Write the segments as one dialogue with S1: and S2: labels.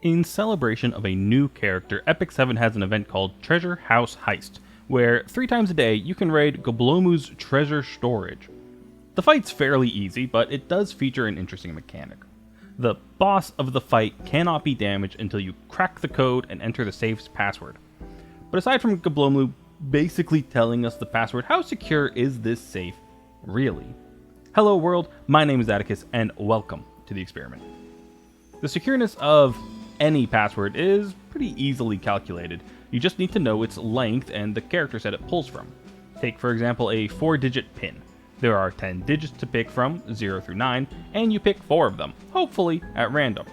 S1: In celebration of a new character, Epic 7 has an event called Treasure House Heist, where 3 times a day you can raid Goblomu's treasure storage. The fight's fairly easy, but it does feature an interesting mechanic. The boss of the fight cannot be damaged until you crack the code and enter the safe's password. But aside from Goblomu basically telling us the password, how secure is this safe really? Hello world, my name is Atticus, and welcome to the experiment. The secureness of any password is pretty easily calculated. You just need to know its length and the character set it pulls from. Take for example a 4-digit PIN. There are 10 digits to pick from, 0 through 9, and you pick 4 of them, hopefully at random,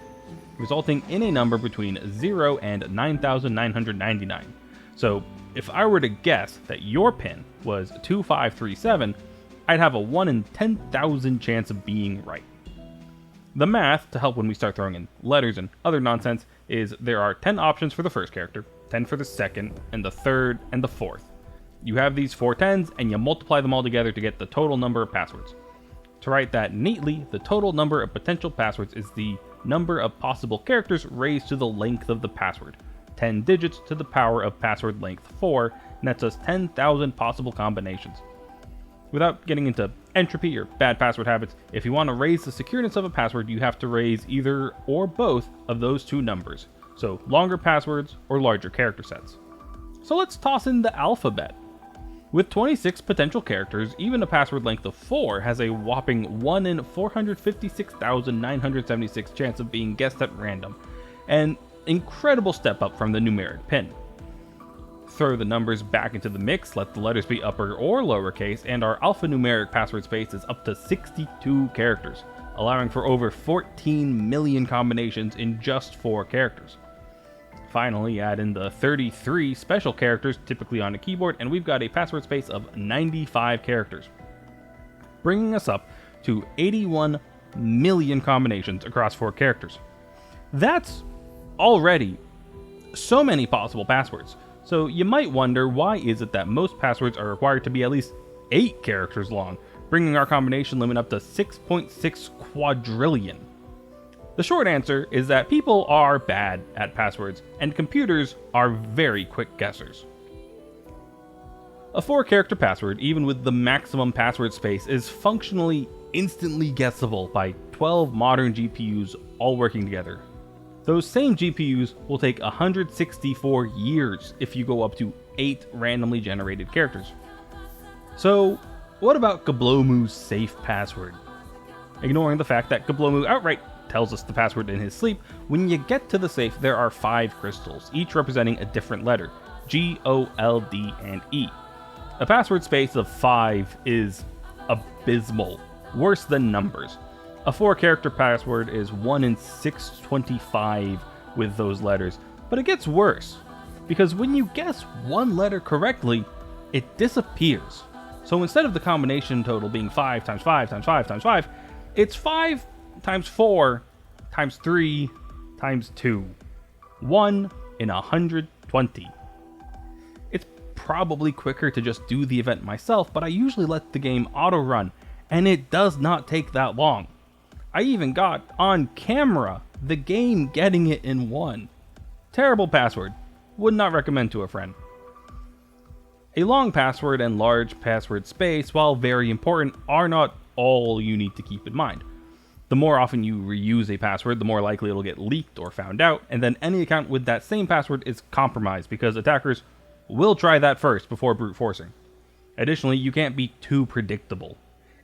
S1: resulting in a number between 0 and 9,999. So if I were to guess that your PIN was 2537, I'd have a 1 in 10,000 chance of being right. The math, to help when we start throwing in letters and other nonsense, is there are 10 options for the first character, 10 for the second, and the third, and the fourth. You have these 4 10s, and you multiply them all together to get the total number of passwords. To write that neatly, the total number of potential passwords is the number of possible characters raised to the length of the password. 10 digits to the power of password length 4 nets us 10,000 possible combinations. Without getting into entropy or bad password habits, if you want to raise the secureness of a password, you have to raise either or both of those 2 numbers. So longer passwords or larger character sets. So let's toss in the alphabet. With 26 potential characters, even a password length of 4 has a whopping 1 in 456,976 chance of being guessed at random, an incredible step up from the numeric PIN. Throw the numbers back into the mix, let the letters be upper or lowercase, and our alphanumeric password space is up to 62 characters, allowing for over 14 million combinations in just 4 characters. Finally, add in the 33 special characters typically on a keyboard, and we've got a password space of 95 characters, bringing us up to 81 million combinations across 4 characters. That's already so many possible passwords. So you might wonder, why is it that most passwords are required to be at least 8 characters long, bringing our combination limit up to 6.6 quadrillion? The short answer is that people are bad at passwords, and computers are very quick guessers. A 4-character password, even with the maximum password space, is functionally instantly guessable by 12 modern GPUs all working together. Those same GPUs will take 164 years if you go up to 8 randomly generated characters. So, what about Goblomu's safe password? Ignoring the fact that Goblomu outright tells us the password in his sleep, when you get to the safe there are 5 crystals, each representing a different letter, G, O, L, D, and E. A password space of 5 is abysmal, worse than numbers. A 4-character password is 1 in 625 with those letters, but it gets worse, because when you guess one letter correctly, it disappears. So instead of the combination total being 5 times 5 times 5 times 5, it's 5 times 4 times 3 times 2. 1 in 120. It's probably quicker to just do the event myself, but I usually let the game auto-run, and it does not take that long. I even got, on camera, the game getting it in 1. Terrible password. Would not recommend to a friend. A long password and large password space, while very important, are not all you need to keep in mind. The more often you reuse a password, the more likely it'll get leaked or found out, and then any account with that same password is compromised because attackers will try that first before brute forcing. Additionally, you can't be too predictable.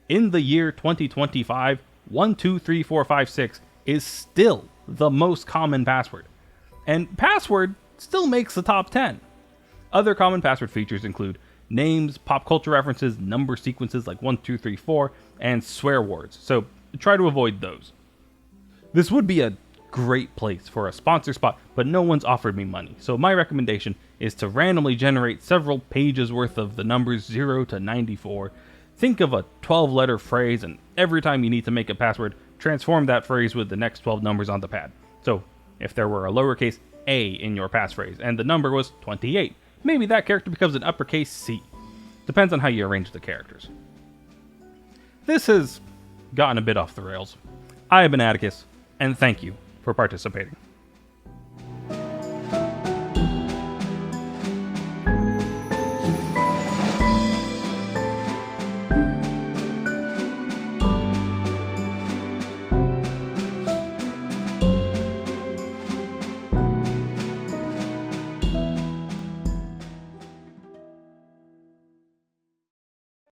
S1: In the year 2025, 123456 is still the most common password, and password still makes the top 10. Other common password features include names, pop culture references, number sequences like 1, 2, 3, 4, and swear words, so try to avoid those. This would be a great place for a sponsor spot, but no one's offered me money, so my recommendation is to randomly generate several pages worth of the numbers 0 to 94. Think of a 12-letter phrase, and every time you need to make a password, transform that phrase with the next 12 numbers on the pad. So, if there were a lowercase a in your passphrase, and the number was 28, maybe that character becomes an uppercase C. Depends on how you arrange the characters. This has gotten a bit off the rails. I have been Atticus, and thank you for participating.